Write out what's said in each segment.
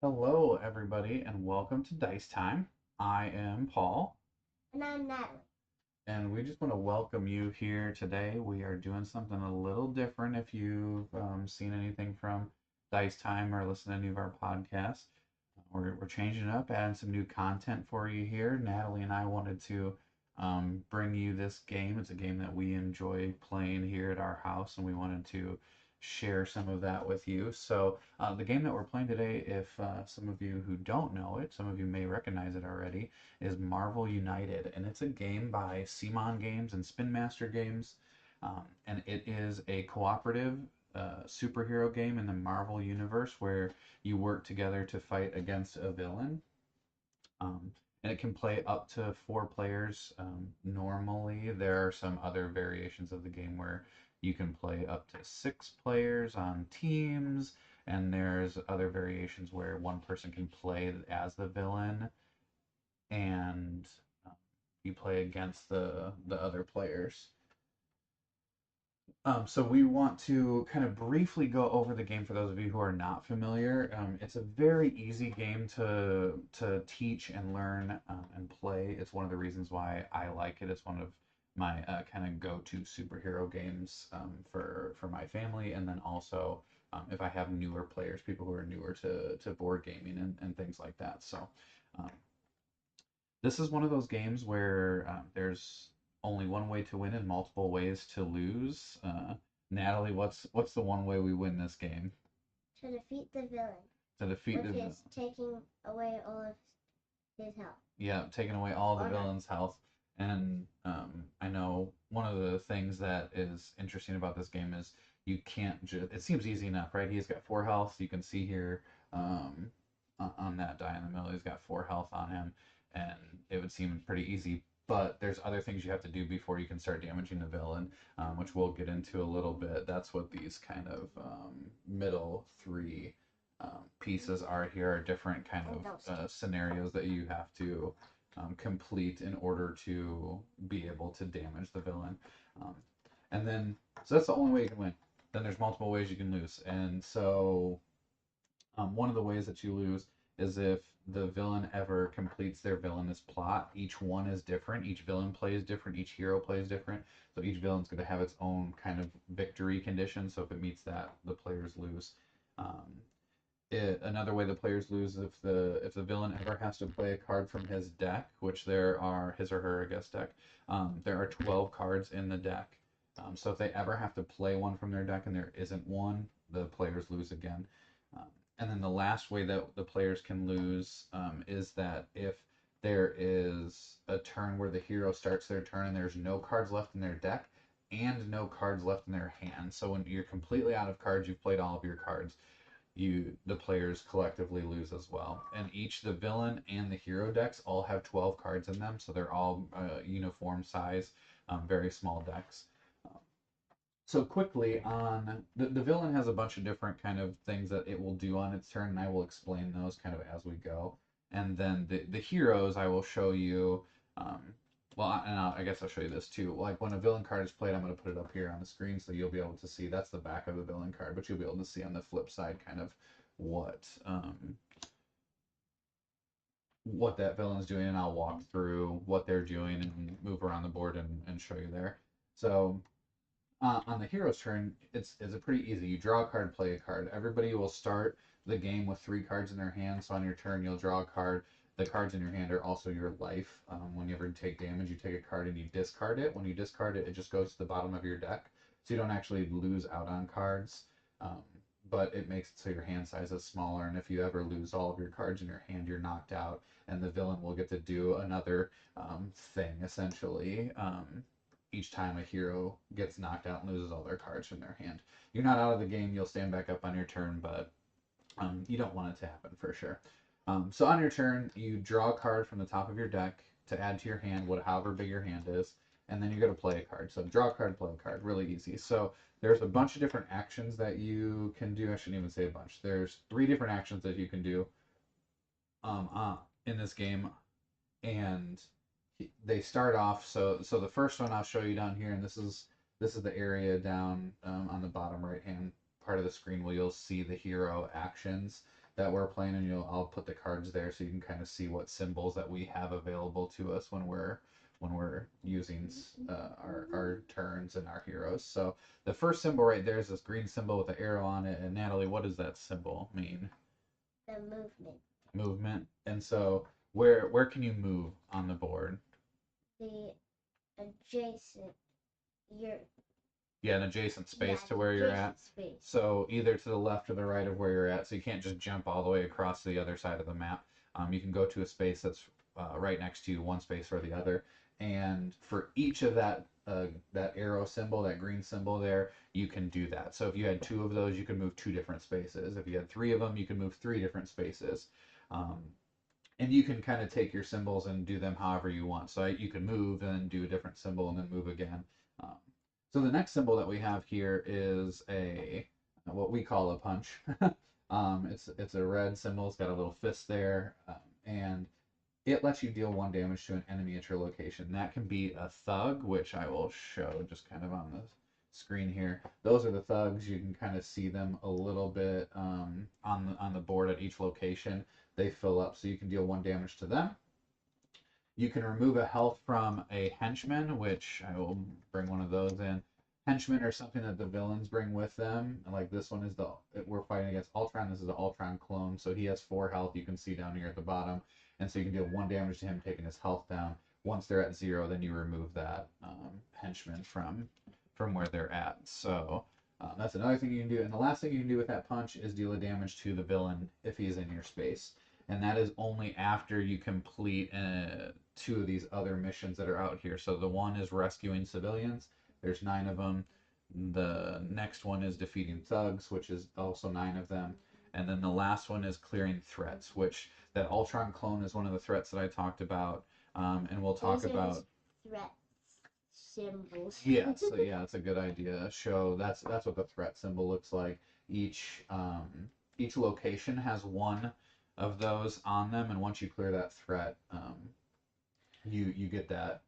Hello, everybody, and welcome to Dice Time. I am Paul, And I'm Natalie. and we just want to welcome you here today. We are doing something a little different if you've seen anything from Dice Time or listened to any of our podcasts. We're changing it up, adding some new content for you here. Natalie and I wanted to bring you this game. It's a game that we enjoy playing here at our house, and we wanted to share some of that with you. So, the game that we're playing today, if some of you who don't know it, some of you may recognize it already, is Marvel United, and it's a game by Simon Games and Spin Master Games, and it is a cooperative superhero game in the Marvel universe where you work together to fight against a villain. Um, and it can play up to four players. Normally, there are some other variations of the game where you can play up to six players on teams, and there's other variations where one person can play as the villain and um, you play against the other players. So we want to kind of briefly go over the game for those of you who are not familiar. It's a very easy game to teach and learn and play. It's one of the reasons why I like it. It's one of my kind of go-to superhero games for my family, and then also if I have newer players, people who are newer to board gaming and things like that. So um, this is one of those games where there's only one way to win and multiple ways to lose. Natalie, what's the one way we win this game? To defeat the villain To defeat with the his taking away all of his health. yeah, taking away all the Or not. villain's health. And I know one of the things that is interesting about this game is you can't just. It seems easy enough, right? He's got four health. You can see here um, on that die in the middle, he's got four health on him, and it would seem pretty easy. But there's other things you have to do before you can start damaging the villain, which we'll get into a little bit. That's what these kind of middle three pieces are here are different kind of scenarios that you have to complete in order to be able to damage the villain. Um, and then, so that's the only way you can win. Then there's multiple ways you can lose. And so, one of the ways that you lose is if the villain ever completes their villainous plot. Each one is different. Each villain plays different. Each hero plays different. So each villain's going to have its own kind of victory condition. So if it meets that, the players lose. Um, Another way the players lose if the villain ever has to play a card from his deck, which there are his or her I guess deck. There are 12 cards in the deck. So if they ever have to play one from their deck and there isn't one, the players lose again. Um, and then the last way that the players can lose is that if there is a turn where the hero starts their turn and there's no cards left in their deck and no cards left in their hand. So when you're completely out of cards, you've played all of your cards, the players collectively lose as well. And each the villain and the hero decks all have 12 cards in them, so they're all uniform size, very small decks. So quickly on the villain has a bunch of different kind of things that it will do on its turn, and I will explain those kind of as we go. And then the heroes I will show you. I guess I'll show you this too. Like when a villain card is played, I'm going to put it up here on the screen so you'll be able to see. That's the back of the villain card, but you'll be able to see on the flip side kind of what what that villain's doing, and I'll walk through what they're doing and move around the board and show you there. So on the hero's turn, it's a pretty easy. You draw a card, play a card. Everybody will start the game with three cards in their hand. So on your turn, you'll draw a card. The cards in your hand are also your life. Whenever you take damage, you take a card and you discard it. When you discard it, it just goes to the bottom of your deck. So you don't actually lose out on cards. Um, but it makes it so your hand size is smaller. And if you ever lose all of your cards in your hand, you're knocked out. And the villain will get to do another thing, essentially. Each time a hero gets knocked out and loses all their cards from their hand. You're not out of the game, you'll stand back up on your turn, but you don't want it to happen for sure. So on your turn, you draw a card from the top of your deck to add to your hand, however big your hand is, and then you're going to play a card. So draw a card, play a card, really easy. So there's a bunch of different actions that you can do. I shouldn't even say a bunch. There's three different actions that you can do in this game, and they start off. So the first one I'll show you down here, and this is the area down on the bottom right hand part of the screen where you'll see the hero actions. that we're playing, and I'll put the cards there so you can kind of see what symbols that we have available to us when we're using our turns and our heroes. So the first symbol right there is this green symbol with the arrow on it. And Natalie, what does that symbol mean? The movement. Movement. And so where can you move on the board? The adjacent. Your Yeah, an adjacent space yeah, to where you're adjacent at. space. So either to the left or the right of where you're at. So you can't just jump all the way across to the other side of the map. You can go to a space that's right next to you, one space or the other. And for each of that arrow symbol, that green symbol there, you can do that. So if you had two of those, you could move two different spaces. If you had three of them, you can move three different spaces. Um, and you can kind of take your symbols and do them however you want. So you can move and do a different symbol and then move again. Um, so the next symbol that we have here is a what we call a punch. It's a red symbol. It's got a little fist there, and it lets you deal one damage to an enemy at your location. That can be a thug, which I will show just kind of on the screen here. Those are the thugs. You can kind of see them a little bit on the board at each location. They fill up, so you can deal one damage to them. You can remove a health from a henchman, which I will bring one of those in. Henchmen are something that the villains bring with them. Like this one is we're fighting against Ultron. This is the Ultron clone, so he has 4 health. You can see down here at the bottom, and so you can deal one damage to him, taking his health down. Once they're at 0, then you remove that henchman from where they're at. So that's another thing you can do. And the last thing you can do with that punch is deal a damage to the villain if he's in your space. And that is only after you complete 2 of these other missions that are out here. So the one is rescuing civilians. There's 9 of them. The next one is defeating thugs, which is also 9 of them. And then the last one is clearing threats, which that Ultron clone is one of the threats that I talked about. And we'll talk about threat symbols. Yeah, so yeah, it's a good idea. Show that's what the threat symbol looks like. Each location has one of those on them, and once you clear that threat, you get that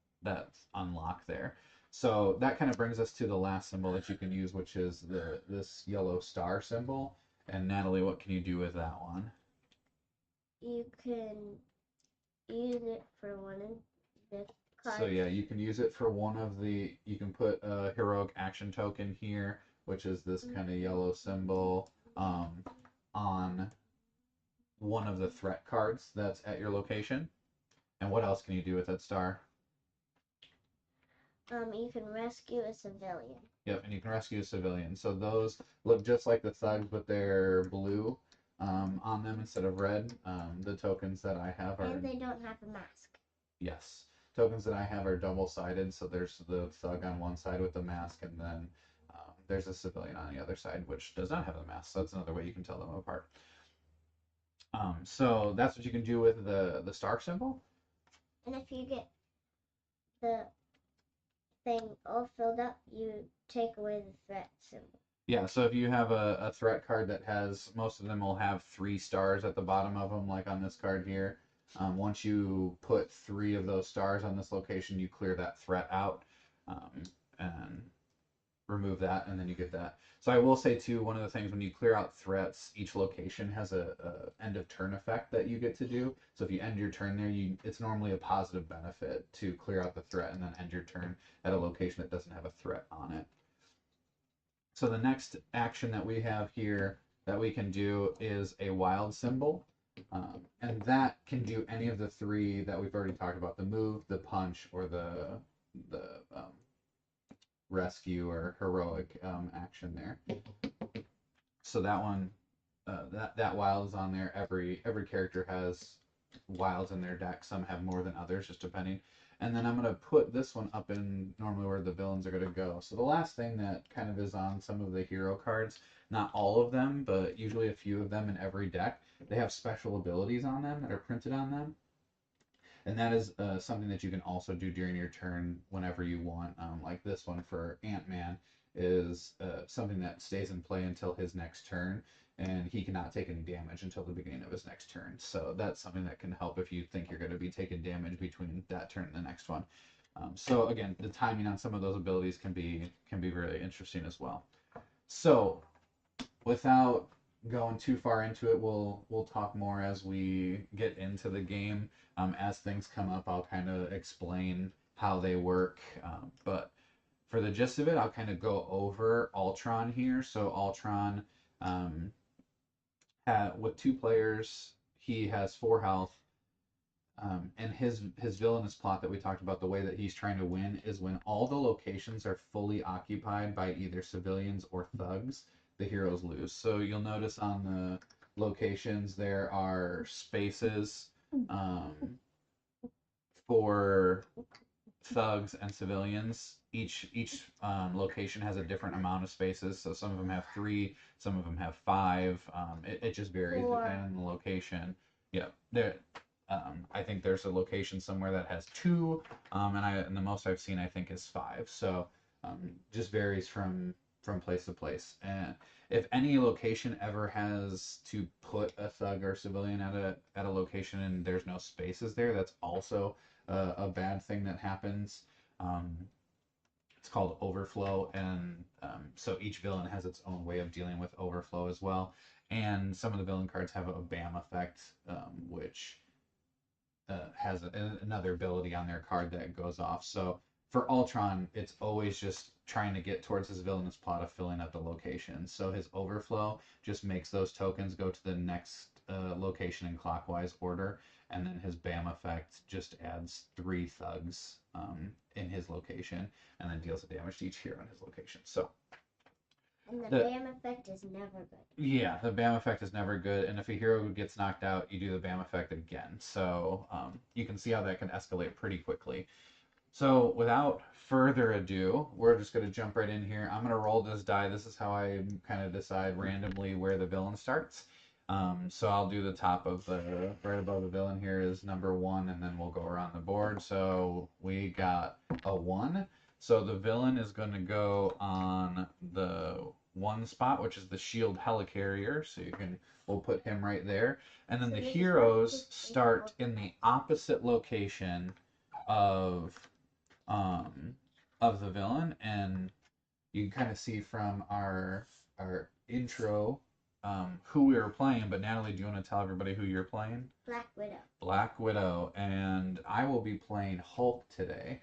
unlock there. So that kind of brings us to the last symbol that you can use, which is this yellow star symbol. And Natalie, what can you do with that one? You can use it for one of the cards. So yeah, you can use it for one of the. You can put a heroic action token here, which is this kind of yellow symbol, on one of the threat cards that's at your location. And what else can you do with that star? You can rescue a civilian. Yep, and you can rescue a civilian. So those look just like the thugs, but they're blue on them instead of red. The tokens that I have are. And they don't have a mask. Yes. Tokens that I have are double-sided, so there's the thug on one side with the mask, and then there's a civilian on the other side, which does not have the mask. So that's another way you can tell them apart. So that's what you can do with the star symbol. And if you get the thing all filled up, you take away the threat symbol. Yeah, so if you have a threat card that has, most of them will have 3 stars at the bottom of them, like on this card here. Once you put 3 of those stars on this location, you clear that threat out and remove that, and then you get that. So I will say too, one of the things when you clear out threats, each location has a end of turn effect that you get to do. So if you end your turn there, it's normally a positive benefit to clear out the threat and then end your turn at a location that doesn't have a threat on it. So the next action that we have here that we can do is a wild symbol. And that can do any of the 3 that we've already talked about: the move, the punch, or the rescue or heroic action there. So that one, that wild is on there. Every character has wilds in their deck. Some have more than others, just depending. And then I'm going to put this one up in normally where the villains are going to go. So the last thing that kind of is on some of the hero cards, not all of them, but usually a few of them in every deck, they have special abilities on them that are printed on them. And that is something that you can also do during your turn whenever you want. Like this one for Ant-Man is something that stays in play until his next turn, and he cannot take any damage until the beginning of his next turn. So that's something that can help if you think you're going to be taking damage between that turn and the next one. So again, the timing on some of those abilities can be really interesting as well. So without going too far into it. We'll talk more as we get into the game. As things come up, I'll kind of explain how they work. But for the gist of it, I'll kind of go over Ultron here. So Ultron, um, with two players, he has 4 health. And his villainous plot that we talked about, the way that he's trying to win is when all the locations are fully occupied by either civilians or thugs, the heroes lose. So you'll notice on the locations there are spaces um, for thugs and civilians. Each location has a different amount of spaces. So some of them have 3, some of them have 5. It just varies Four. depending on the location. Yeah, there. I think there's a location somewhere that has 2, and the most I've seen I think is 5. So just varies from place to place. And if any location ever has to put a thug or civilian at a location and there's no spaces there, that's also a bad thing that happens. Um, it's called overflow, and so each villain has its own way of dealing with overflow as well. And some of the villain cards have a BAM effect, which has another ability on their card that goes off. So for Ultron, it's always just trying to get towards his villainous plot of filling up the location. So his overflow just makes those tokens go to the next location in clockwise order, and then his BAM effect just adds 3 thugs in his location, and then deals the damage to each hero in his location. So And the the BAM effect is never good. yeah, the BAM effect is never good, and if a hero gets knocked out, you do the BAM effect again. So you can see how that can escalate pretty quickly. So without further ado, we're just going to jump right in here. I'm going to roll this die. This is how I kind of decide randomly where the villain starts. So I'll do the top of right above the villain here is number 1, and then we'll go around the board. So we got a 1. So the villain is going to go on the 1 spot, which is the shield helicarrier. So we'll put him right there. And then So the this is heroes just start in the opposite location of um, of the villain, and you can kind of see from our intro who we were playing. But Natalie, do you want to tell everybody who you're playing? Black Widow. Black Widow, and I will be playing Hulk today.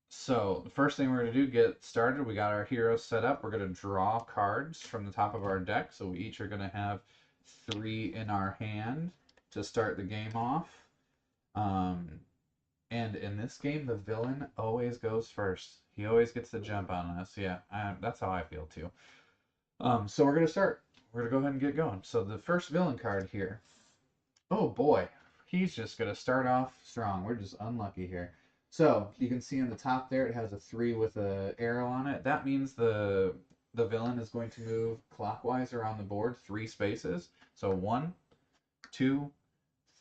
So the first thing we're going to do, get started. We got our heroes set up. We're going to draw cards from the top of our deck. So we each are going to have 3 in our hand to start the game off. Um, And in this game, the villain always goes first. He always gets the jump on us. Yeah, that's how I feel too. So we're gonna start. We're gonna go ahead and get going. So the first villain card here. Oh boy, he's just gonna start off strong. We're just unlucky here. So you can see on the top there, it has a 3 with a arrow on it. That means the villain is going to move clockwise around the board 3 spaces. So 1, 2,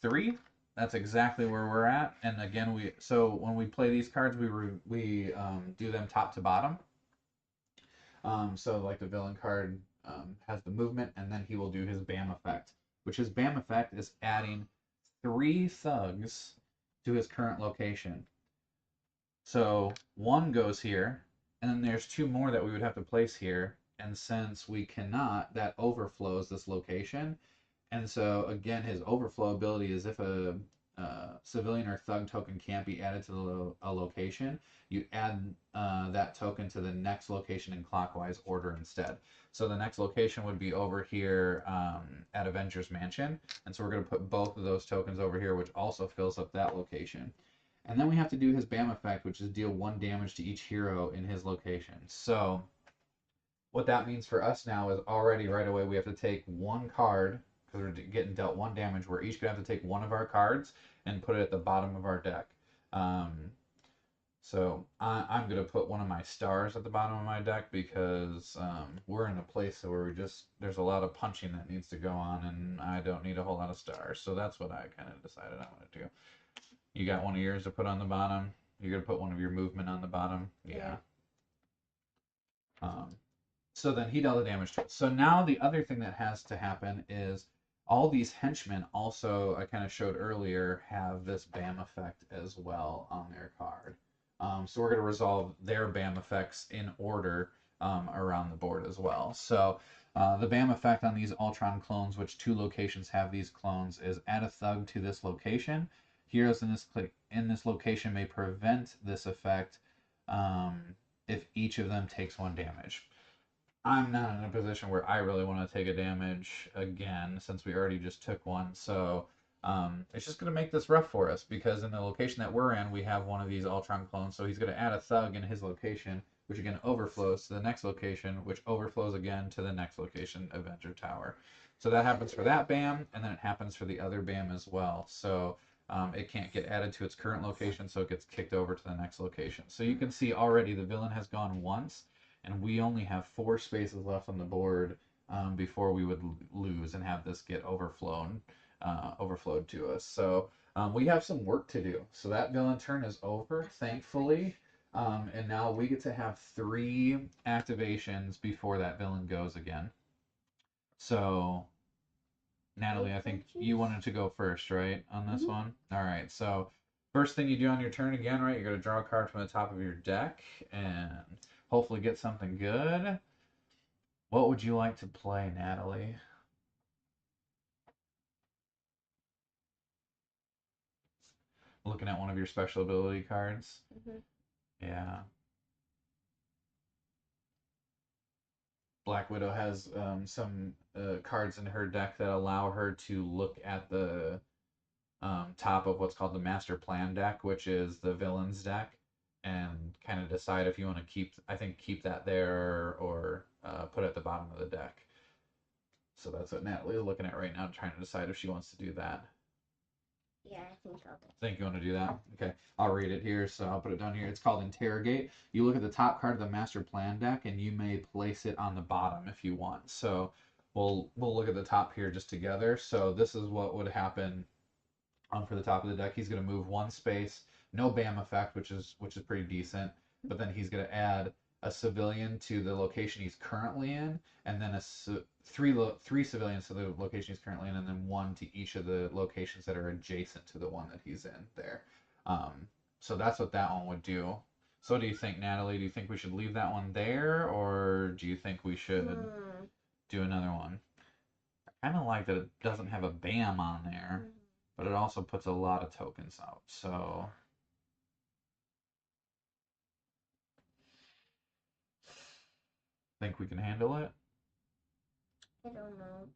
3. That's exactly where we're at. And again, when we play these cards, we do them top to bottom. So like the villain card has the movement, and then he will do his BAM effect, which his BAM effect is adding 3 thugs to his current location. So 1 goes here, and then there's 2 more that we would have to place here. And since we cannot, that overflows this location. And so again, his overflow ability is if a civilian or thug token can't be added to a location, you add that token to the next location in clockwise order instead. So the next location would be over here at Avengers Mansion. And so we're going to put both of those tokens over here, which also fills up that location. And then we have to do his BAM effect, which is deal 1 damage to each hero in his location. So what that means for us now is already right away we have to take 1 card, because we're getting dealt 1 damage. We're each going to have to take 1 of our cards and put it at the bottom of our deck. So I'm going to put one of my stars at the bottom of my deck because we're in a place where there's a lot of punching that needs to go on, and I don't need a whole lot of stars. So that's what I kind of decided I want to do. You got one of yours to put on the bottom? You're going to put one of your movement on the bottom? Yeah. So then he dealt the damage to it. So now the other thing that has to happen is all these henchmen also, I kind of showed earlier, have this BAM effect as well on their card. So we're going to resolve their BAM effects in order around the board as well. So the BAM effect on these Ultron clones, which 2 locations have these clones, is add a thug to this location. Heroes in this location may prevent this effect um, if each of them takes 1 damage. I'm not in a position where I really want to take a damage again since we already just took one. So it's just going to make this rough for us because in the location that we're in, we have one of these Ultron clones. So he's going to add a thug in his location, which again overflows to the next location, which overflows again to the next location, Avenger Tower. So that happens for that BAM, and then it happens for the other BAM as well. So it can't get added to its current location, so it gets kicked over to the next location. So you can see already the villain has gone once and we only have 4 spaces left on the board before we would lose and have this get overflowed to us. So we have some work to do. So that villain turn is over, thankfully, and now we get to have 3 activations before that villain goes again. So Natalie, I think you wanted to go first, right, on this one? All right, so first thing you do on your turn again, right, you're going to draw a card from the top of your deck and hopefully get something good. What would you like to play, Natalie? Looking at one of your special ability cards? Yeah. Black Widow has some cards in her deck that allow her to look at the top of what's called the Master Plan deck, which is the villains deck, and kind of decide if you want to keep that there or put it at the bottom of the deck. So that's what Natalie is looking at right now, trying to decide if she wants to do that. Yeah, I think I'll do. Think you want to do that? Okay, I'll read it here, so I'll put it down here. It's called Interrogate. You look at the top card of the Master Plan deck, and you may place it on the bottom if you want. So we'll look at the top here just together. So this is what would happen for the top of the deck. He's going to move 1 space, no BAM effect, which is pretty decent. But then he's going to add a civilian to the location he's currently in, and then three civilians to the location he's currently in, and then 1 to each of the locations that are adjacent to the one that he's in there. So that's what that one would do. So what do you think, Natalie? Do you think we should leave that one there, or do you think we should do another one? I kind of like that it doesn't have a BAM on there, but it also puts a lot of tokens out. So think we can handle it? I don't know.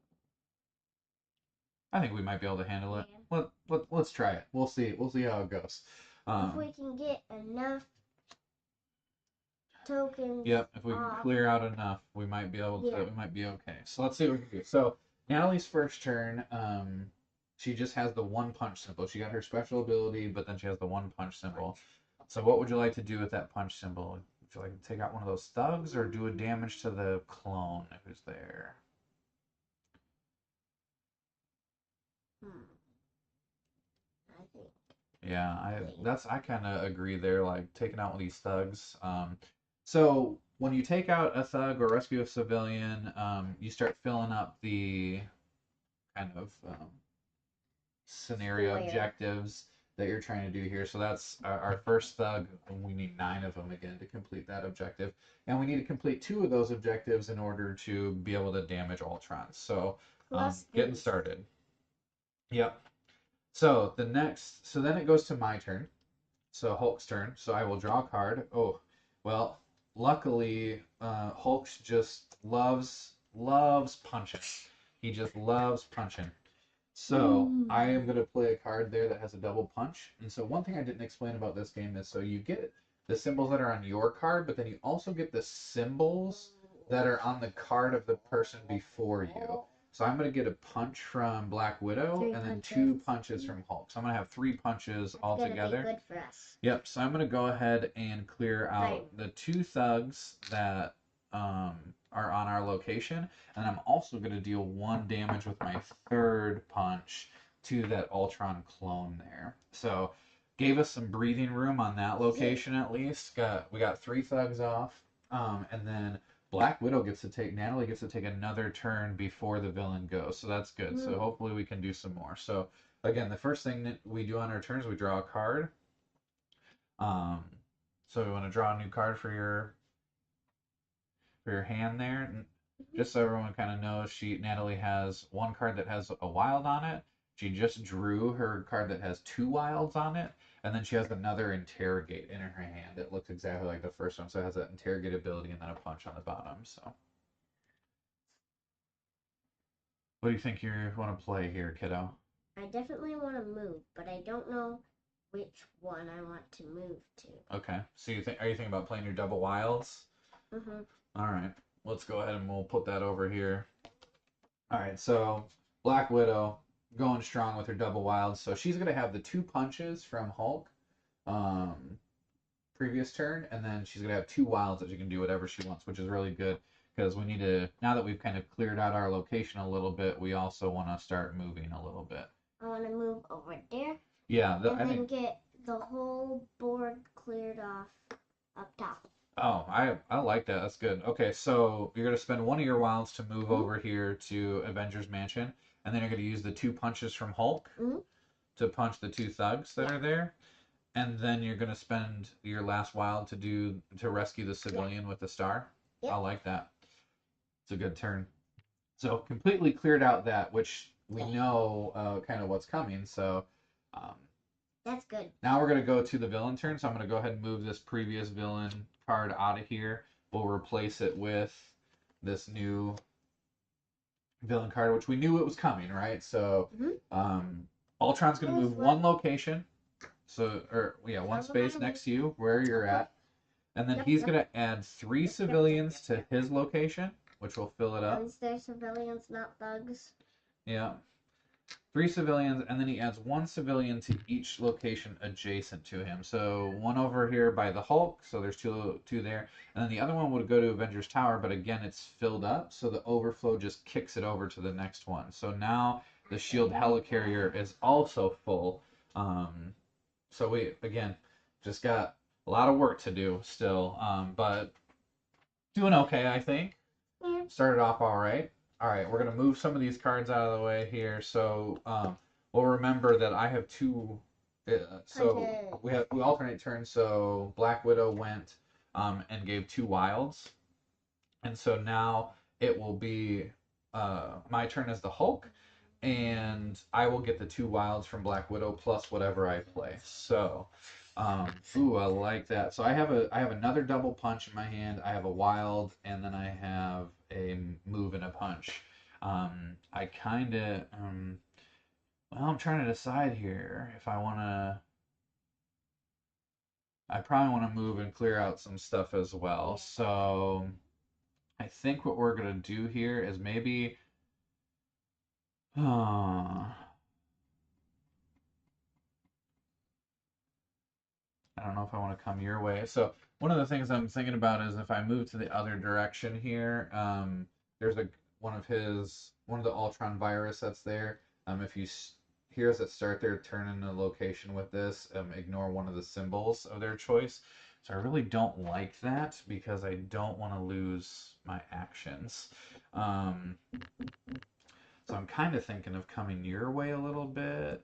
I think we might be able to handle it. Let's try it. We'll see. We'll see how it goes. If we can get enough tokens. Yep. If we can clear out enough, we might be able to. Yeah. We might be okay. So let's see what we can do. So Natalie's first turn. She just has the 1 punch symbol. She got her special ability, but then she has the 1 punch symbol. So what would you like to do with that punch symbol? Would you like to take out one of those thugs or do a damage to the clone who's there? I think. Yeah, I kind of agree there. Like taking out one of these thugs. So when you take out a thug or rescue a civilian, you start filling up the kind of scenario objectives that you're trying to do here. So that's our first thug, and we need 9 of them again to complete that objective. And we need to complete 2 of those objectives in order to be able to damage Ultron. So getting started. Yep. So then it goes to my turn. So Hulk's turn. So I will draw a card. Oh, well, luckily, Hulk just loves punching. He just loves punching. So I am going to play a card there that has a double punch. And so one thing I didn't explain about this game is so you get the symbols that are on your card, but then you also get the symbols that are on the card of the person before you. So I'm going to get a punch from Black Widow and then 2 punches from Hulk. So I'm going to have 3 punches altogether. Good for us. Yep. So I'm going to go ahead and clear out the 2 thugs that are on our location, and I'm also going to deal 1 damage with my 3rd punch to that Ultron clone there. So gave us some breathing room on that location at least. We got 3 thugs off, and then Natalie gets to take another turn before the villain goes. So that's good. So hopefully we can do some more. So again, the first thing that we do on our turns, we draw a card. So we want to draw a new card for for your hand there. And Mhm. just so everyone kind of knows, Natalie has one card that has a wild on it. She just drew her card that has two wilds on it, and then she has another interrogate in her hand. It looks exactly like the first one, so it has that interrogate ability and then a punch on the bottom. So, what do you think you want to play here, kiddo? I definitely want to move, but I don't know which one I want to move to. Okay, so are you thinking about playing your double wilds? Mm-hmm. All right, let's go ahead and we'll put that over here. All right, so Black Widow going strong with her double wilds. So she's gonna have the two punches from Hulk, um, previous turn, and then she's gonna have two wilds that she can do whatever she wants, which is really good because we need to, now that we've kind of cleared out our location a little bit, we also want to start moving a little bit. I want to move over there. Yeah, and then get the whole board cleared off up top. Oh, I like that. That's good. Okay, so you're gonna spend one of your wilds to move over here to Avengers Mansion, and then you're gonna use the two punches from Hulk Mm-hmm. to punch the two thugs that are there, and then you're gonna spend your last wild to rescue the civilian with the star. Yep. I like that. It's a good turn. So completely cleared out that, which we know kind of what's coming. So um, that's good. now we're going to go to the villain turn. So I'm going to go ahead and move this previous villain card out of here. We'll replace it with this new villain card, which we knew it was coming, right? So Ultron's going to move one location. So, or yeah, one space next to you where you're at. And then he's going to add three civilians to his location, which will fill it up. Is there civilians, not thugs? Yeah. Three civilians, and then he adds one civilian to each location adjacent to him. So one over here by the Hulk, so there's two there, and then the other one would go to Avengers Tower, but again it's filled up, so the overflow just kicks it over to the next one. So now the Shield helicarrier is also full. So we again just got a lot of work to do still, but doing okay, I think. Yeah. Started off all right. All right, we're gonna move some of these cards out of the way here. So we'll remember that I have two. So we alternate turns. So Black Widow went and gave two wilds, and so now it will be my turn as the Hulk, and I will get the two wilds from Black Widow plus whatever I play. So, ooh, I like that. So I have another double punch in my hand. I have a wild, and then I have a move and a punch. I kind of, well, I'm trying to decide here if I want to. I probably want to move and clear out some stuff as well. So I think what we're gonna do here is maybe. I don't know if I want to come your way. So one of the things I'm thinking about is if I move to the other direction here, there's one of the Ultron virus that's there. If you heroes that start their turn in a location with this, ignore one of the symbols of their choice. So I really don't like that because I don't want to lose my actions. So I'm kind of thinking of coming your way a little bit,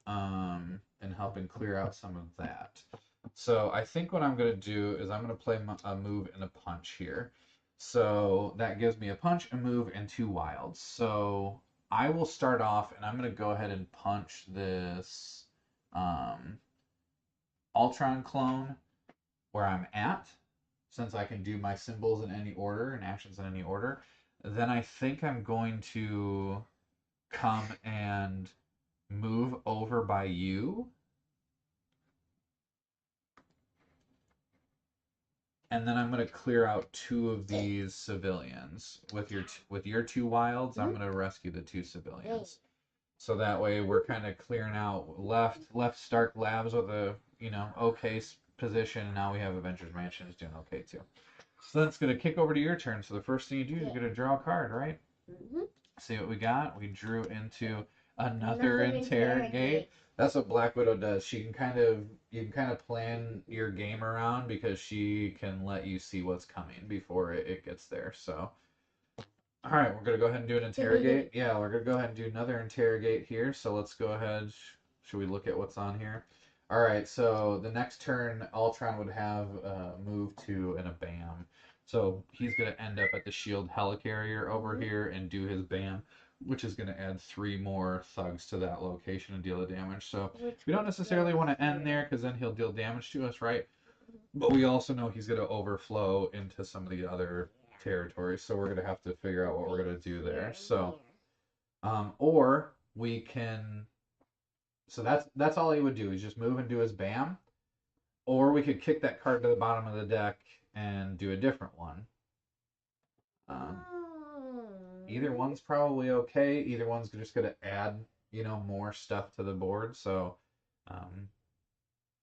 and helping clear out some of that. So I think what I'm going to do is I'm going to play a move and a punch here. So that gives me a punch, a move, and two wilds. So I will start off, and I'm going to go ahead and punch this Ultron clone where I'm at, since I can do my symbols in any order and actions in any order. Then I think I'm going to come and move over by you. And then I'm going to clear out two of these civilians with your two wilds. I'm going to rescue the two civilians. So that way we're kind of clearing out left Stark Labs with a okay position, and now we have Avengers Mansion is doing okay too. So that's going to kick over to your turn. So the first thing you do is you're going to draw a card, right? Mm-hmm. See what we got? We drew into another interrogate. That's what Black Widow does. You can kind of plan your game around because she can let you see what's coming before it gets there. So, all right, we're gonna go ahead and do an interrogate. Yeah, we're gonna go ahead and do another interrogate here. So let's go ahead. Should we look at what's on here? All right. So the next turn, Ultron would have move to and a bam. So he's going to end up at the shield helicarrier over here and do his bam, which is going to add 3 more thugs to that location and deal the damage. So we don't necessarily want to end there because then he'll deal damage to us, right? But we also know he's going to overflow into some of the other territories. So we're going to have to figure out what we're going to do there. So, or we can. So that's all he would do. He's just move and do his bam. Or we could kick that card to the bottom of the deck and do a different one. Either one's probably okay. Either one's just going to add, more stuff to the board. So,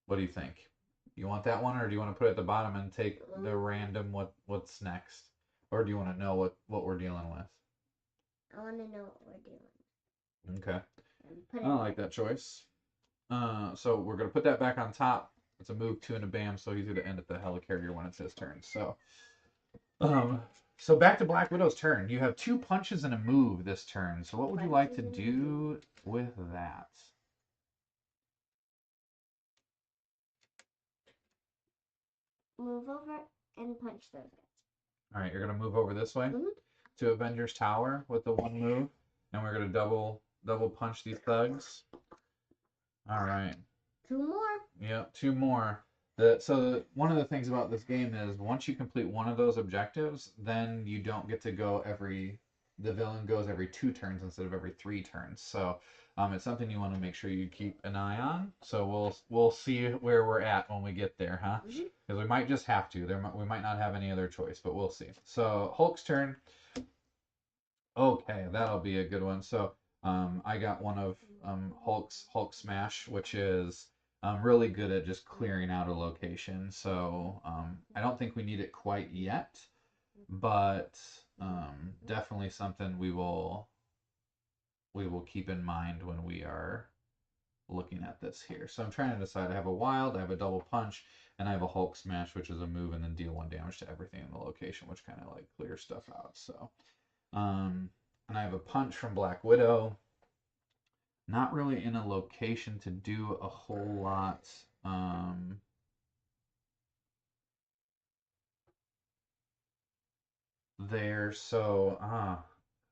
what do you think? You want that one, or do you want to put it at the bottom and take the random what's next, or do you want to know what we're dealing with? I want to know what we're doing. Okay, I like that choice. So we're gonna put that back on top. It's a move 2 and a bam, so he's gonna end at the helicarrier when it's his turn. So back to Black Widow's turn. You have 2 punches and a move this turn. So what would you like to do with that? Move over and punch those guys. All right, you're gonna move over this way to Avengers Tower with the 1 move, and we're gonna double punch these thugs. All right. 2 more. Yep, 2 more. So one of the things about this game is once you complete one of those objectives, then you don't get to go the villain goes every 2 turns instead of every 3 turns. So it's something you want to make sure you keep an eye on. So we'll see where we're at when we get there, huh? Because we might just have to. We might not have any other choice, but we'll see. So Hulk's turn. Okay, that'll be a good one. So I got one of Hulk Smash, which is really good at just clearing out a location. So I don't think we need it quite yet, but definitely something we will keep in mind when we are looking at this here. So I'm trying to decide. I have a wild, I have a double punch, and I have a Hulk Smash, which is a move and then deal 1 damage to everything in the location, which kind of like clears stuff out. So and I have a punch from Black Widow. Not really in a location to do a whole lot. There, so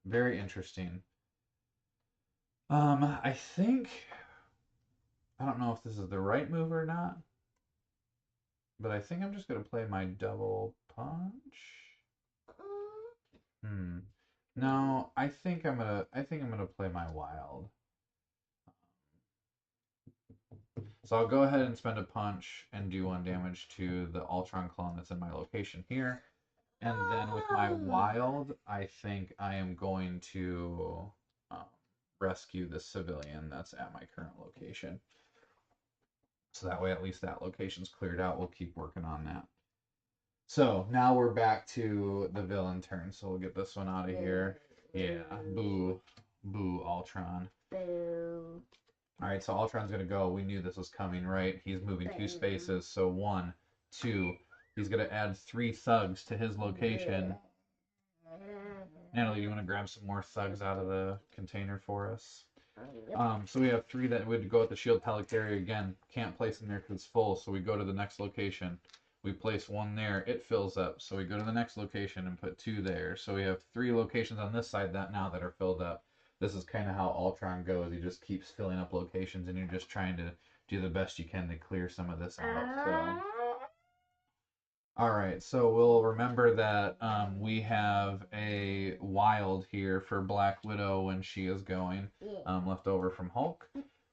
very interesting. I think I don't know if this is the right move or not, but I think I'm just gonna play my double punch. No, I think I'm gonna play my wild. So I'll go ahead and spend a punch and do 1 damage to the Ultron clone that's in my location here. And then with my wild, I think I am going to rescue the civilian that's at my current location. So that way at least that location's cleared out. We'll keep working on that. So now we're back to the villain turn. So we'll get this one out of here. Yeah, boo. Boo, Ultron. Boo. All right, so Ultron's going to go. We knew this was coming, right? He's moving 2 spaces. So 1, 2. He's going to add 3 thugs to his location. Natalie, you want to grab some more thugs out of the container for us? So we have 3 that would go at the shield helicarrier again. Can't place them there because it's full. So we go to the next location. We place 1 there. It fills up. So we go to the next location and put 2 there. So we have 3 locations on this side that are filled up. This is kind of how Ultron goes. He just keeps filling up locations, and you're just trying to do the best you can to clear some of this out. So. All right, so we'll remember that we have a wild here for Black Widow when she is going, left over from Hulk.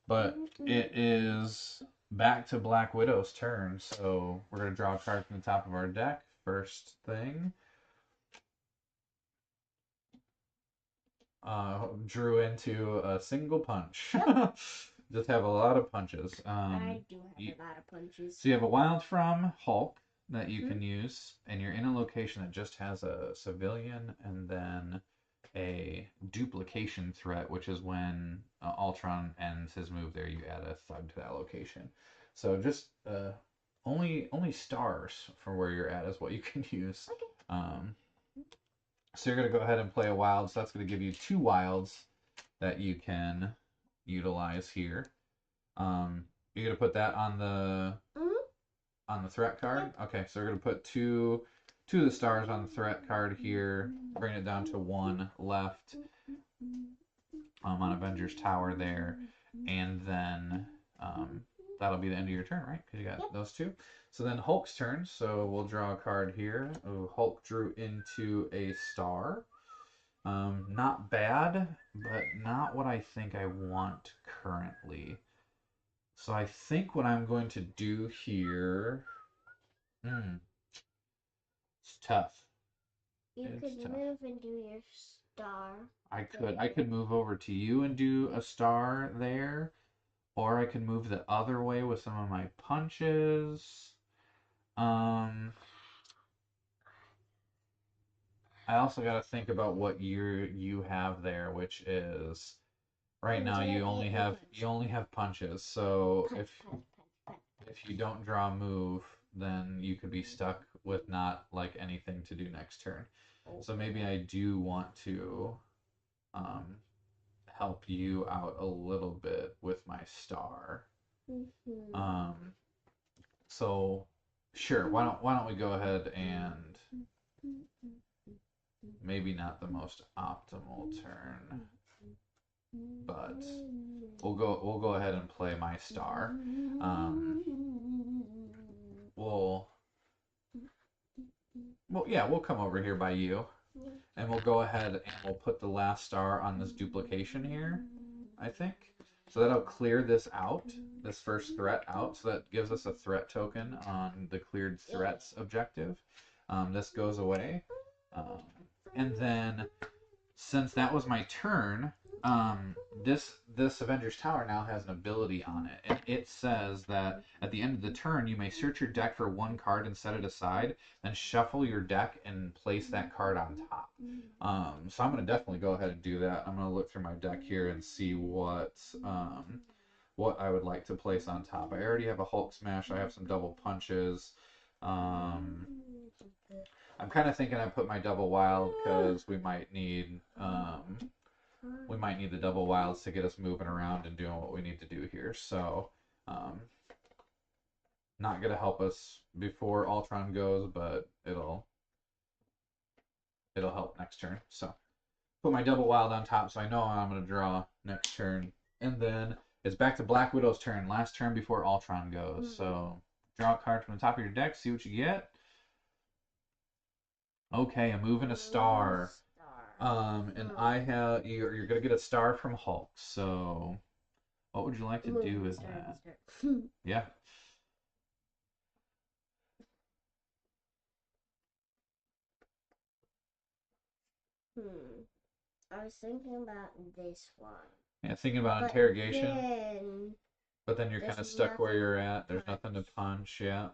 But it is back to Black Widow's turn, so we're going to draw a card from the top of our deck. First thing. Drew into a single punch. Just have a lot of punches. I do have a lot of punches. So you have a wild from Hulk that you can use, and you're in a location that just has a civilian and then a duplication threat, which is when Ultron ends his move there, you add a thug to that location. So just only stars from where you're at is what you can use. Okay. So you're going to go ahead and play a wild. So that's going to give you 2 wilds that you can utilize here. You're going to put that on the threat card. Okay, so we're going to put 2 2 of the stars on the threat card here, bring it down to 1 left on Avengers Tower there, and then that'll be the end of your turn, right? Because you got those 2. So then Hulk's turn, so we'll draw a card here. Oh, Hulk drew into a star. Not bad, but not what I think I want currently. So I think what I'm going to do here, it's tough. You could move and do your star. I could move over to you and do a star there, or I could move the other way with some of my punches. I also got to think about what you have there, which is right now you only have punches. So if you don't draw a move, then you could be stuck with not like anything to do next turn. So maybe I do want to help you out a little bit with my star. So sure, why don't we go ahead and maybe not the most optimal turn, but we'll go ahead and play my star. We'll come over here by you, and we'll go ahead and we'll put the last star on this duplication here, I think. So that'll clear this out, this first threat out, so that gives us a threat token on the cleared threats objective. This goes away. And then, since that was my turn, this Avengers Tower now has an ability on it, and it says that at the end of the turn, you may search your deck for 1 card and set it aside, then shuffle your deck and place that card on top. So I'm going to definitely go ahead and do that. I'm going to look through my deck here and see what I would like to place on top. I already have a Hulk Smash. I have some double punches. I'm kind of thinking I put my double wild because we might need the double wilds to get us moving around and doing what we need to do here. So not gonna help us before Ultron goes, but it'll help next turn. So put my double wild on top, so I know I'm gonna draw next turn, and then it's back to Black Widow's turn. Last turn before Ultron goes. So draw a card from the top of your deck, see what you get. Okay, a move and a star. And I have you're gonna get a star from Hulk. So, what would you like to do with that? Yeah. I was thinking about this one. Yeah, thinking about interrogation. But then you're kind of stuck where you're at. There's nothing to punch. Yeah.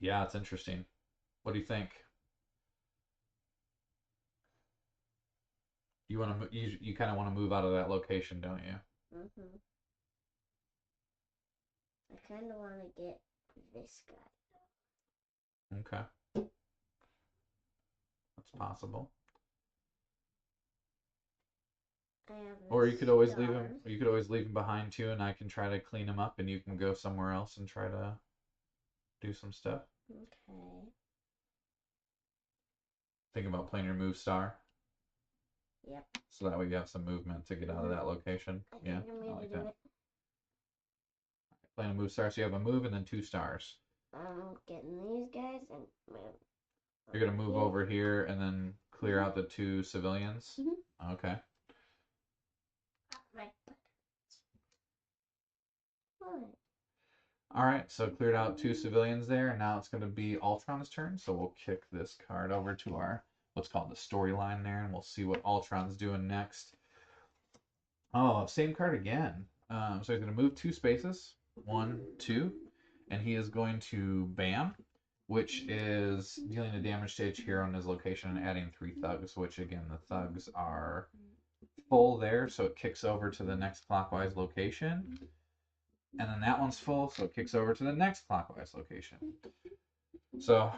Yeah, it's interesting. What do you think? You kind of want to move out of that location, don't you? I kind of want to get this guy. Okay. That's possible. Or you could always leave him. You could always leave him behind too, and I can try to clean him up, and you can go somewhere else and try to do some stuff. Okay. Think about playing your move star. Yep. So that way you have some movement to get out of that location. Yeah, I like that. Playing a move star, so you have a move and then 2 stars. I'm getting these guys and move. You're gonna move over here and then clear out the 2 civilians. Okay. Right. All right, so cleared out 2 civilians there, and now it's going to be Ultron's turn. So we'll kick this card over to our what's called the storyline there, and we'll see what Ultron's doing next. Oh, same card again. So he's going to move 2 spaces, 1, 2, and he is going to BAM, which is dealing a damage to each hero in his location and adding 3 thugs, which again, the thugs are full there, so it kicks over to the next clockwise location. And then that one's full, so it kicks over to the next clockwise location. So,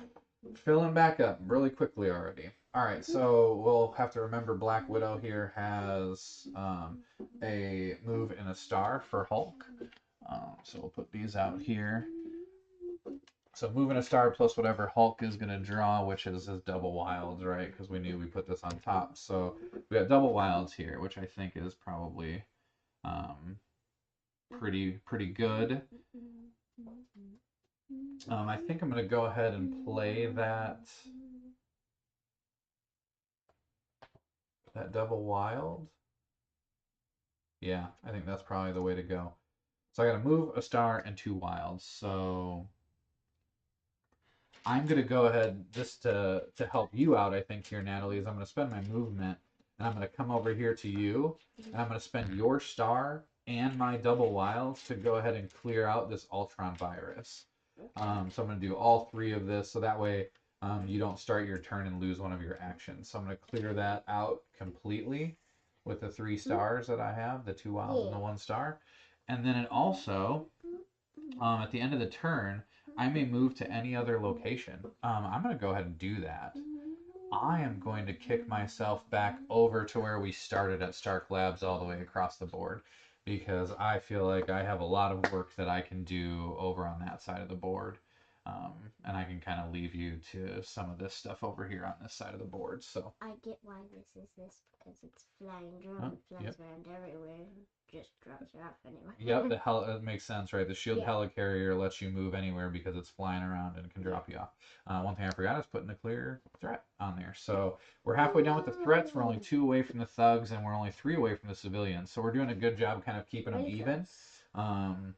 filling back up really quickly already. All right, so we'll have to remember Black Widow here has a move and a star for Hulk. So we'll put these out here. So moving a star plus whatever Hulk is going to draw, which is his double wilds, right? Because we knew we put this on top. So we got double wilds here, which I think is probably um, pretty good. I think I'm going to go ahead and play that double wild. Yeah, I think that's probably the way to go. So I got to move a star and 2 wilds. So I'm gonna go ahead just to help you out. I think here, Natalie, is I'm gonna spend my movement and I'm gonna come over here to you and I'm gonna spend your star and my double wilds to go ahead and clear out this Ultron virus. So I'm gonna do all 3 of this so that way you don't start your turn and lose one of your actions. So I'm gonna clear that out completely with the 3 stars that I have, the 2 wilds and the 1 star, and then it also at the end of the turn, I may move to any other location. I'm going to go ahead and do that. I am going to kick myself back over to where we started at Stark Labs all the way across the board because I feel like I have a lot of work that I can do over on that side of the board. And I can kind of leave you to some of this stuff over here on this side of the board. So I get why this is this because it's flying drone, flies around everywhere, just drops you off anywhere. Yep, it makes sense, right? The shield helicarrier lets you move anywhere because it's flying around and can drop you off. One thing I forgot is putting a clear threat on there. So we're halfway done with the threats. We're only 2 away from the thugs, and we're only 3 away from the civilians. So we're doing a good job kind of keeping them even,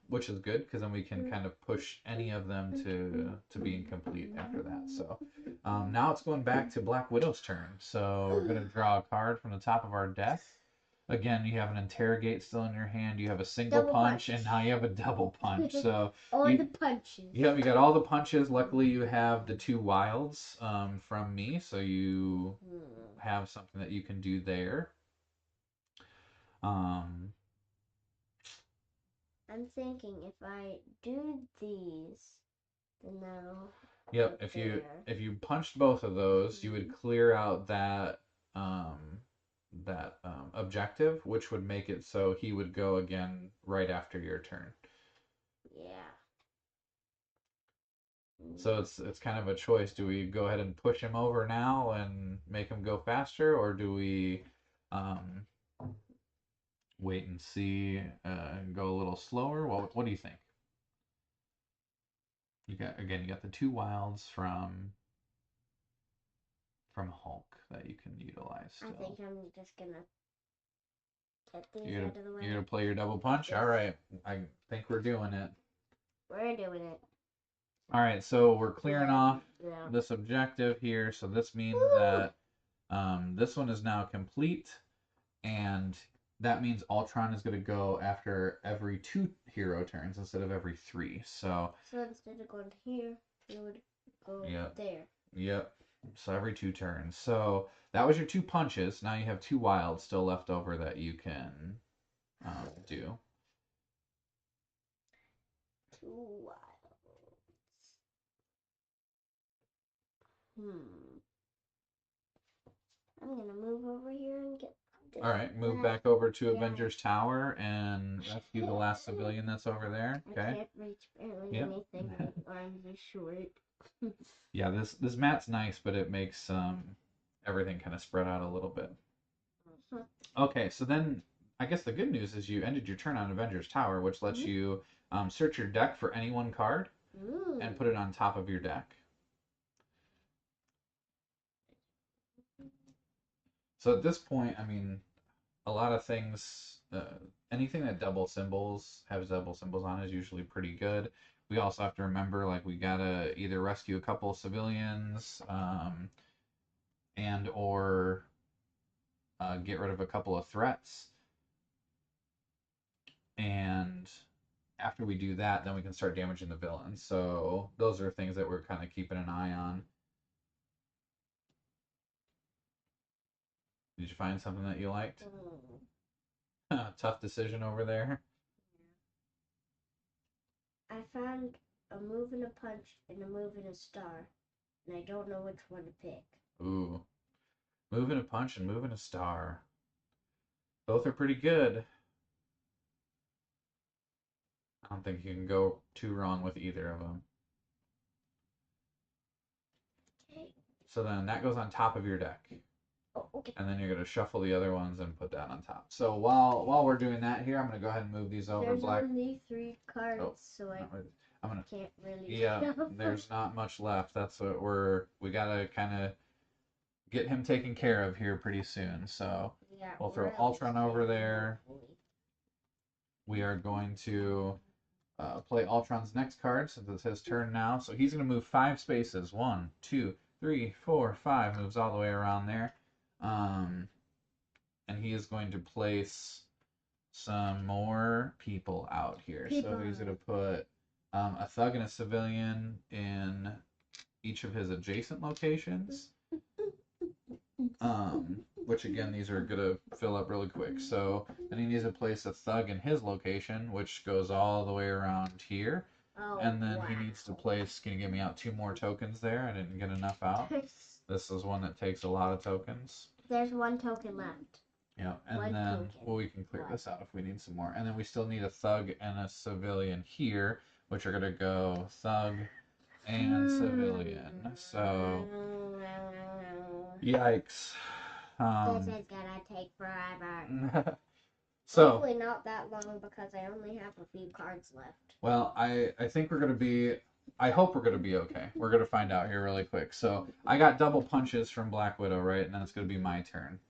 which is good because then we can kind of push any of them to being complete after that. So now it's going back to Black Widow's turn. So we're going to draw a card from the top of our deck. Again, you have an interrogate still in your hand. You have a single punch, and now you have a double punch. So all the punches. Yep, you got all the punches. Luckily, you have the 2 wilds from me, so you have something that you can do there. Um, I'm thinking if I do these, then that'll. Yep, if you punched both of those, you would clear out that objective, which would make it so he would go again right after your turn. Yeah. So it's kind of a choice. Do we go ahead and push him over now and make him go faster, or do we um, wait and see and go a little slower? What do you think? You got the 2 wilds from Hulk that you can utilize still. I think I'm just gonna get these You're out of the way. You're gonna play your double punch? Yes. All right. I think we're doing it. We're doing it. All right, so we're clearing off this objective here. So this means that this one is now complete, and that means Ultron is going to go after every 2 hero turns instead of every 3. So instead of going here, you would go there. Yep. So every 2 turns. So that was your 2 punches. Now you have 2 wilds still left over that you can do. 2 wilds. I'm gonna move over here and get. All right, move back over to Avengers Tower and rescue the last civilian that's over there. Okay. I can't reach barely anything. My arms are short. Yeah, this mat's nice, but it makes everything kind of spread out a little bit. Okay, so then I guess the good news is you ended your turn on Avengers Tower, which lets you search your deck for any 1 card and put it on top of your deck. So at this point, I mean, a lot of things, anything that has double symbols on is usually pretty good. We also have to remember, like, we gotta either rescue a couple of civilians, and or get rid of a couple of threats. And after we do that, then we can start damaging the villains. So those are things that we're kind of keeping an eye on. Did you find something that you liked? Tough decision over there. I found a move and a punch and a move and a star, and I don't know which one to pick. Ooh. Move and a punch and move and a star. Both are pretty good. I don't think you can go too wrong with either of them. So then that goes on top of your deck. Oh, okay. And then you're going to shuffle the other ones and put that on top. So while we're doing that here, I'm going to go ahead and move these over. There's only 3 cards, Oh, so I I'm gonna, can't really. yeah, there's not much left. That's what we got to kind of get him taken care of here pretty soon. So Yeah, we'll throw really Ultron over soon, there. hopefully. We are going to play Ultron's next card since it's his turn now. So he's going to move 5 spaces. 1, 2, 3, 4, 5. Moves all the way around there. And he is going to place some more people out here. So he's going to put a thug and a civilian in each of his adjacent locations. Which again, these are going to fill up really quick. So then he needs to place a thug in his location, which goes all the way around here. Oh, and then wow. he needs to place, can you give me out 2 more tokens there? I didn't get enough out. This is one that takes a lot of tokens. There's 1 token left. Yeah, and then, well, we can clear this out if we need some more. And then we still need a thug and a civilian here, which are going to go thug and civilian. So, yikes. This is gonna take forever. So, hopefully not that long because I only have a few cards left. Well, I think we're going to be, I hope we're going to be okay. We're going to find out here really quick. So, I got double punches from Black Widow, right? And then it's going to be my turn.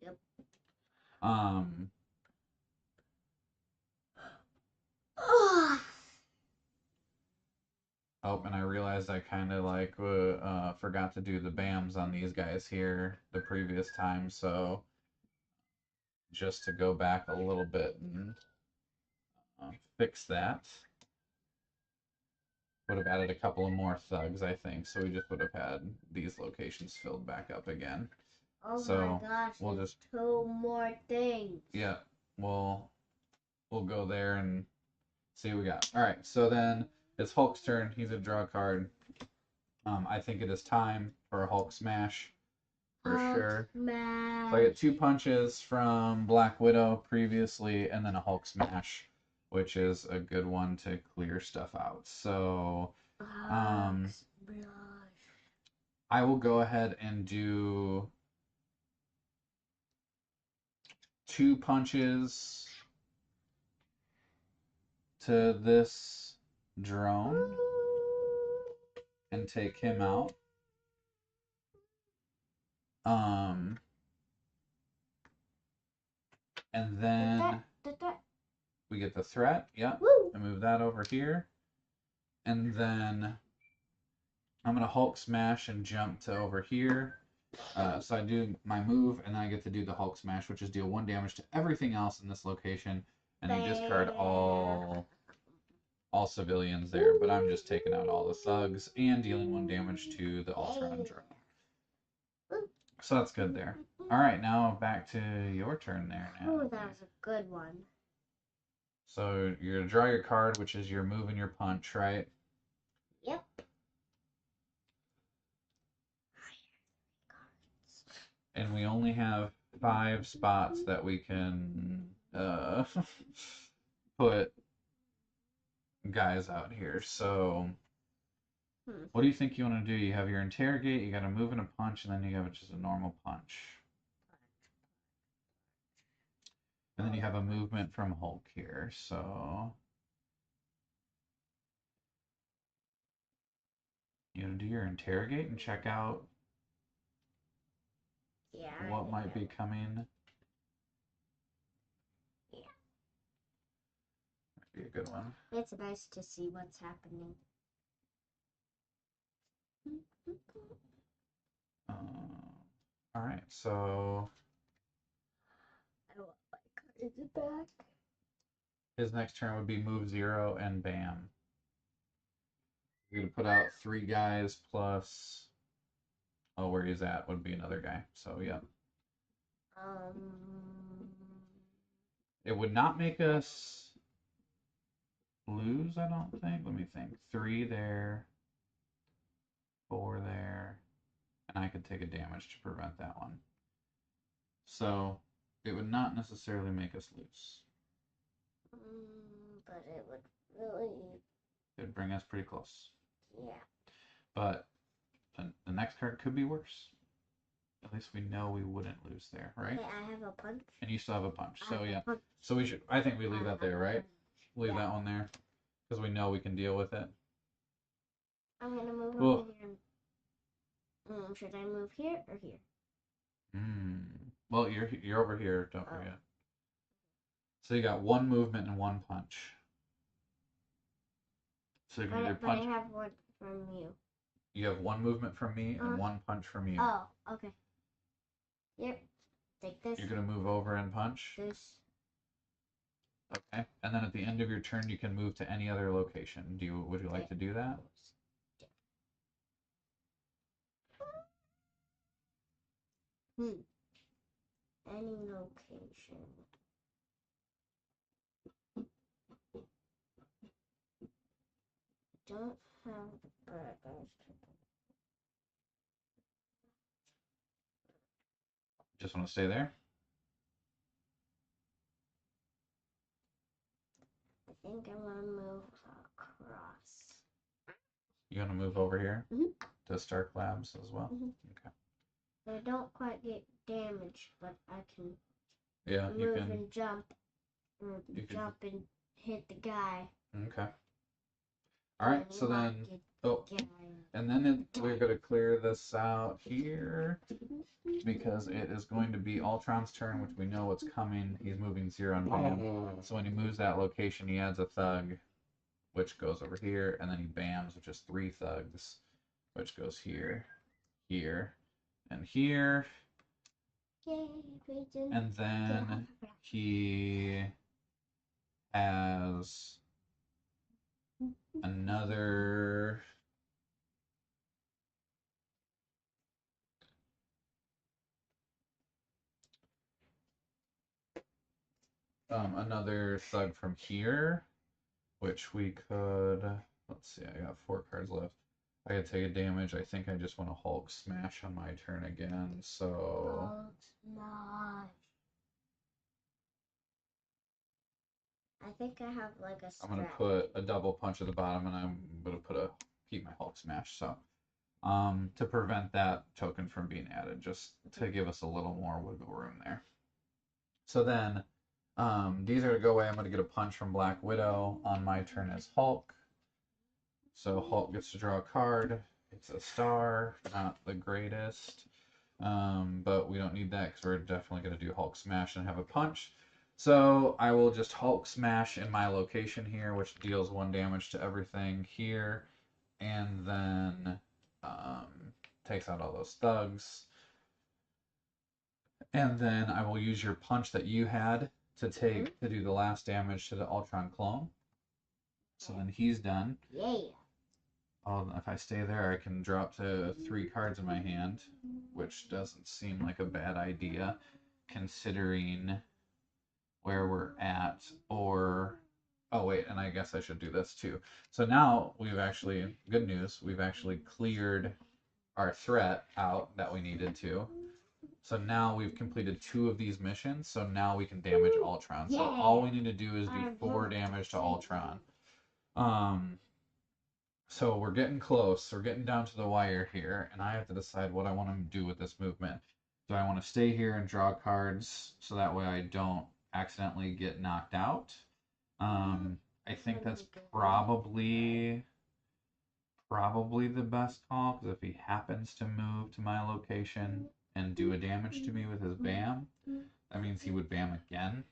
Yep. Oh, and I realized I kind of like forgot to do the BAMs on these guys here the previous time, so just to go back a little bit and fix that. Would have added a couple of more thugs, I think, so we just would have had these locations filled back up again. Oh so my gosh, we'll there's just 2 more things. Yeah, we'll go there and see what we got. All right, so then it's Hulk's turn. He's gonna draw a card. I think it is time for a Hulk smash for sure. Smash. So I get 2 punches from Black Widow previously, and then a Hulk smash, which is a good one to clear stuff out. So I will go ahead and do 2 punches to this drone and take him out. And then we get the threat. Yeah. Woo. I move that over here. And then I'm going to Hulk smash and jump to over here. So I do my move, and then I get to do the Hulk smash, which is deal 1 damage to everything else in this location. And then discard all civilians there. But I'm just taking out all the thugs and dealing 1 damage to the Ultron drone. So that's good there. All right, now back to your turn there. Now. Oh, that was a good one. So you're going to draw your card, which is your move and your punch, right? Yep. And we only have 5 spots that we can put guys out here. So what do you think you want to do? You have your interrogate, you got a move and a punch, and then you have just a normal punch. And then you have a movement from Hulk here. So you know, do your interrogate and check out what might be coming. Yeah. Might be a good one. It's nice to see what's happening. All right, so I want my cards back. His next turn would be move 0 and bam. You're gonna put out 3 guys plus. Oh, where he's at would be another guy. So yeah. It would not make us lose, I don't think. Let me think. 3 there, 4 there, and I could take a damage to prevent that one. So it would not necessarily make us lose. But it would really. It'd bring us pretty close. Yeah. But the next card could be worse. At least we know we wouldn't lose there, right? Okay, I have a punch. And you still have a punch. I So have a yeah. punch. So we should. I think we leave that there, right? Leave Yeah. that one there, because we know we can deal with it. I'm gonna move Well, over here. Should I move here or here? Well, you're over here. Don't forget. So you got one movement and one punch. So you can either punch. But I have one from you. You have one movement from me and one punch from you. Oh, okay. Here, take this. You're gonna move over and punch. This. Okay. And then at the end of your turn, you can move to any other location. Would you like to do that? Any location. Don't have burgers. Just want to stay there? I think I want to move across. You want to move over here to Stark Labs as well? Okay. I don't quite get damaged, but I can you can and jump, or jump and hit the guy. Okay. All right. So then, and then we're gonna clear this out here because it is going to be Ultron's turn, which we know what's coming. He's moving 0 and bam. So when he moves that location, he adds a thug, which goes over here, and then he bams, which is 3 thugs, which goes here, here, and here. And then he has another another thug from here, which we could, let's see, I got 4 cards left. I could take a damage. I think I just want to Hulk smash on my turn again, so Hulk smash. I think I have like a strat. I'm gonna put a double punch at the bottom, and I'm gonna keep my Hulk smash. So, to prevent that token from being added, just to give us a little more wiggle room there. So then, these are gonna go away. I'm gonna get a punch from Black Widow on my turn as Hulk. So Hulk gets to draw a card. It's a star, not the greatest, but we don't need that because we're definitely gonna do Hulk smash and have a punch. So I will just Hulk smash in my location here, which deals 1 damage to everything here, and then takes out all those thugs. And then I will use your punch that you had to do the last damage to the Ultron clone. So then he's done. Yeah. If I stay there, I can drop to 3 cards in my hand, which doesn't seem like a bad idea, considering where we're at. Or, oh wait, and I guess I should do this too. So now we've actually, good news, we've actually cleared our threat out that we needed to. So now we've completed 2 of these missions, so now we can damage Ultron. So all we need to do is do 4 damage to Ultron. So we're getting close. We're getting down to the wire here, and I have to decide what I want to do with this movement. Do I want to stay here and draw cards so that way I don't accidentally get knocked out? I think that's probably the best call, because if he happens to move to my location and do a damage to me with his bam, that means he would bam again.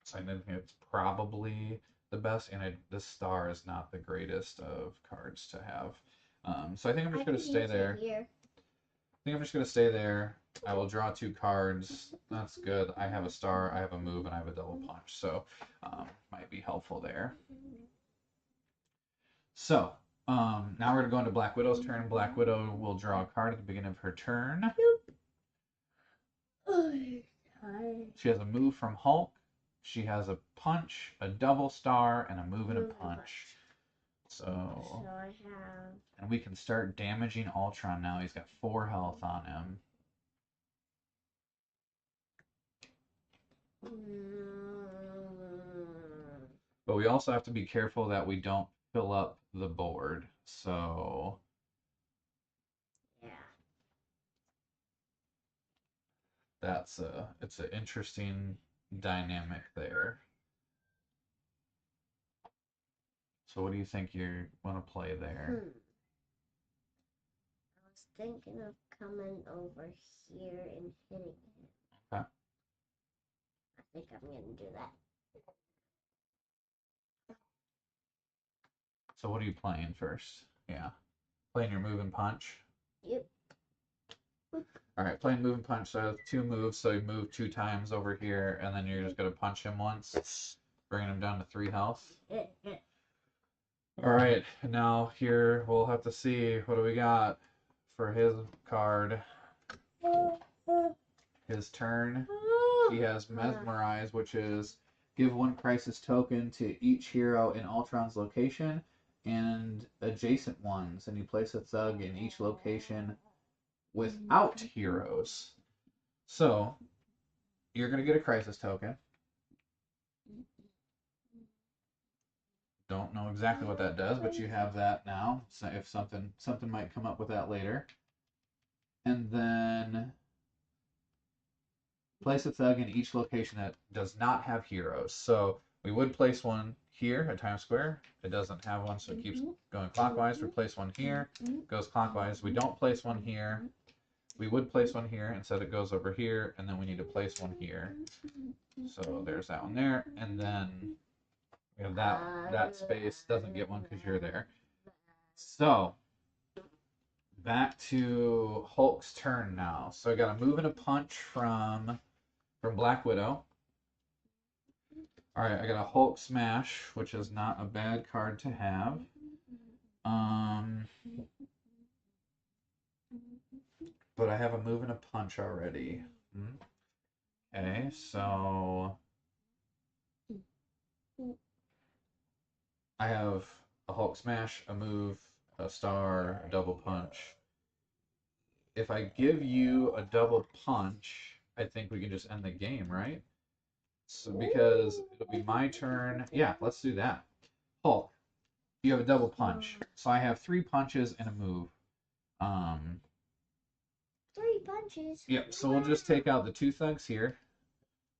So I think it's probably the best, and this star is not the greatest of cards to have. So I think I'm just going to stay there. I think I'm just going to stay there. I will draw 2 cards. That's good. I have a star, I have a move, and I have a double punch. So might be helpful there. So now we're going to go into Black Widow's turn. Black Widow will draw a card at the beginning of her turn. She has a move from Hulk. She has a punch, a double star, and a move and a punch. So I have... And we can start damaging Ultron now. He's got 4 health on him. But we also have to be careful that we don't fill up the board. So it's an interesting dynamic there. So what do you think you want to play there? I was thinking of coming over here and hitting him. Okay. I think I'm gonna do that. So what are you playing first? Yeah. Playing your move and punch? Yep. Alright, playing move and punch. So I have 2 moves, so you move 2 times over here, and then you're just gonna punch him once, bringing him down to 3 health. Alright, now here we'll have to see what do we got for his card. His turn. He has Mesmerize, which is give 1 crisis token to each hero in Ultron's location and adjacent ones, and you place a thug in each location without heroes. So you're gonna get a crisis token. Don't know exactly what that does, but you have that now. So if something might come up with that later. And then place a thug in each location that does not have heroes. So we would place one here at Times Square. It doesn't have one, so it keeps going clockwise. We place one here, goes clockwise. We don't place one here. We would place one here, instead it goes over here, and then we need to place one here. So there's that one there, and then you know, that space doesn't get one because you're there. So back to Hulk's turn now. So I got a move and a punch from Black Widow. Alright, I got a Hulk Smash, which is not a bad card to have. But I have a move and a punch already. Okay, so I have a Hulk Smash, a move, a star, a double punch. If I give you a double punch, I think we can just end the game, right? So because it'll be my turn. Yeah, let's do that. Hulk, you have a double punch. So I have 3 punches and a move. 3 punches. Yep, so we'll just take out the 2 thugs here.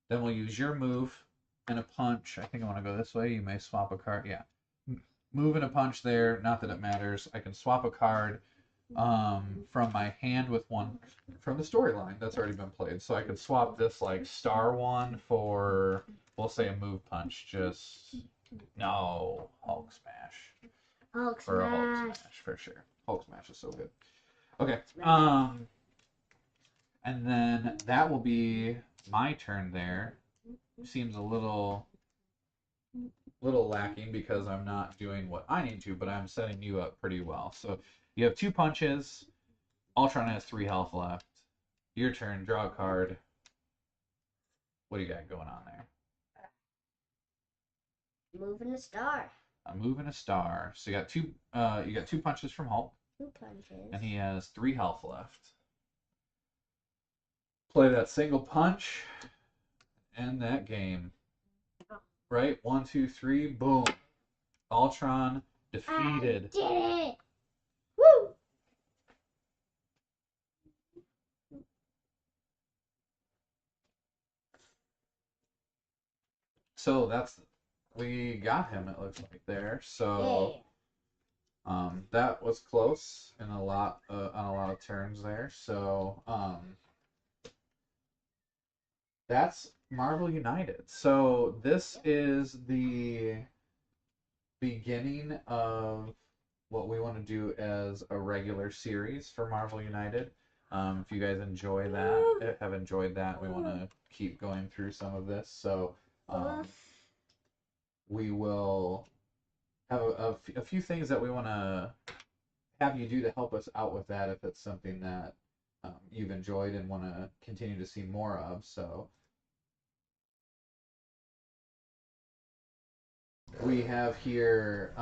Then we'll use your move and a punch. I think I want to go this way. You may swap a card. Yeah. Move and a punch there. Not that it matters. I can swap a card from my hand with one from the storyline that's already been played. So I could swap this like star one for, we'll say, a move punch. Just no Hulk Smash. Hulk Or a Hulk Smash. Smash for sure. Hulk Smash is so good. Okay. And then that will be my turn there. Seems a little lacking because I'm not doing what I need to, but I'm setting you up pretty well. So you have 2 punches. Ultron has 3 health left. Your turn. Draw a card. What do you got going on there? Moving a star. A move and a star. So you got 2 punches from Hulk. 2 punches. And he has 3 health left. Play that single punch. End that game. Right? 1, 2, 3. Boom. Ultron defeated. I did it! Woo! So we got him, it looks like there. So that was close in on a lot of turns there. So that's Marvel United. So this is the beginning of what we want to do as a regular series for Marvel United. If you guys have enjoyed that, we want to keep going through some of this. So we will have a few things that we want to have you do to help us out with that if it's something that you've enjoyed and want to continue to see more of. So we have here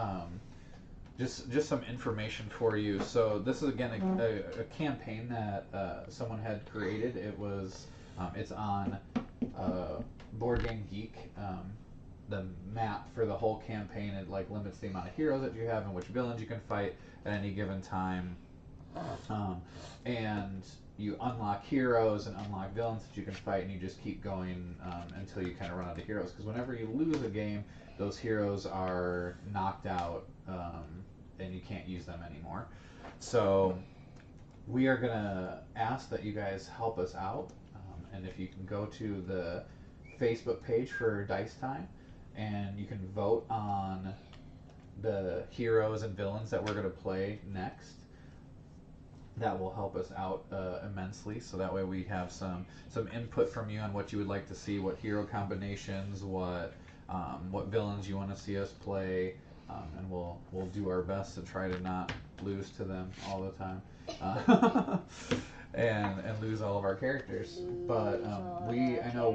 just some information for you. So this is again a campaign that someone had created. It's on Board Game Geek. The map for the whole campaign, it like limits the amount of heroes that you have and which villains you can fight at any given time. And you unlock heroes and unlock villains that you can fight, and you just keep going until you kind of run out of heroes. Because whenever you lose a game, those heroes are knocked out, and you can't use them anymore. So we are gonna ask that you guys help us out, and if you can go to the Facebook page for Dice Time, and you can vote on the heroes and villains that we're gonna play next. That will help us out immensely. So that way we have some input from you on what you would like to see, what hero combinations, what villains you want to see us play, and we'll do our best to try to not lose to them all the time, and lose all of our characters. But I know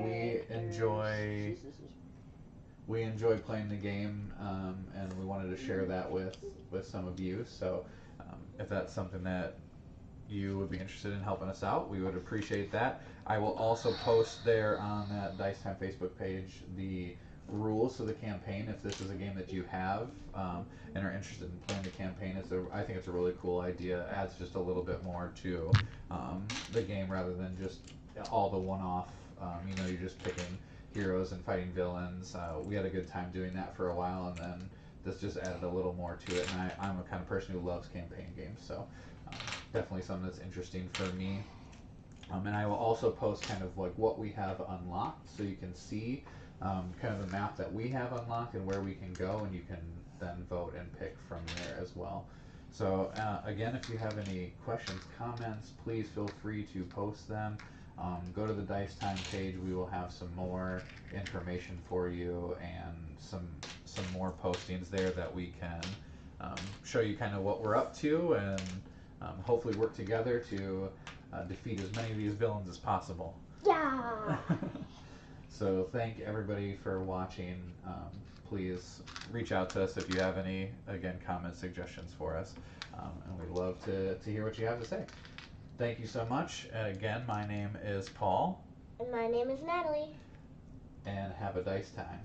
we enjoy playing the game, and we wanted to share that with some of you. So if that's something that you would be interested in helping us out, we would appreciate that. I will also post there on that Dice Time Facebook page the rules of the campaign. If this is a game that you have and are interested in playing the campaign, I think it's a really cool idea. It adds just a little bit more to the game rather than just all the one-off. You're just picking heroes and fighting villains. We had a good time doing that for a while, and then this just added a little more to it. And I'm a kind of person who loves campaign games, so definitely something that's interesting for me. And I will also post kind of like what we have unlocked, so you can see kind of the map that we have unlocked and where we can go, and you can then vote and pick from there as well. So again, if you have any questions, comments, please feel free to post them. Go to the Dice Time page. We will have some more information for you and some more postings there that we can show you kind of what we're up to, and hopefully work together to defeat as many of these villains as possible. Yeah. So thank everybody for watching. Please reach out to us if you have any, again, comments, suggestions for us. And we'd love to hear what you have to say. Thank you so much. Again, my name is Paul. And my name is Natalie. And have a dice time.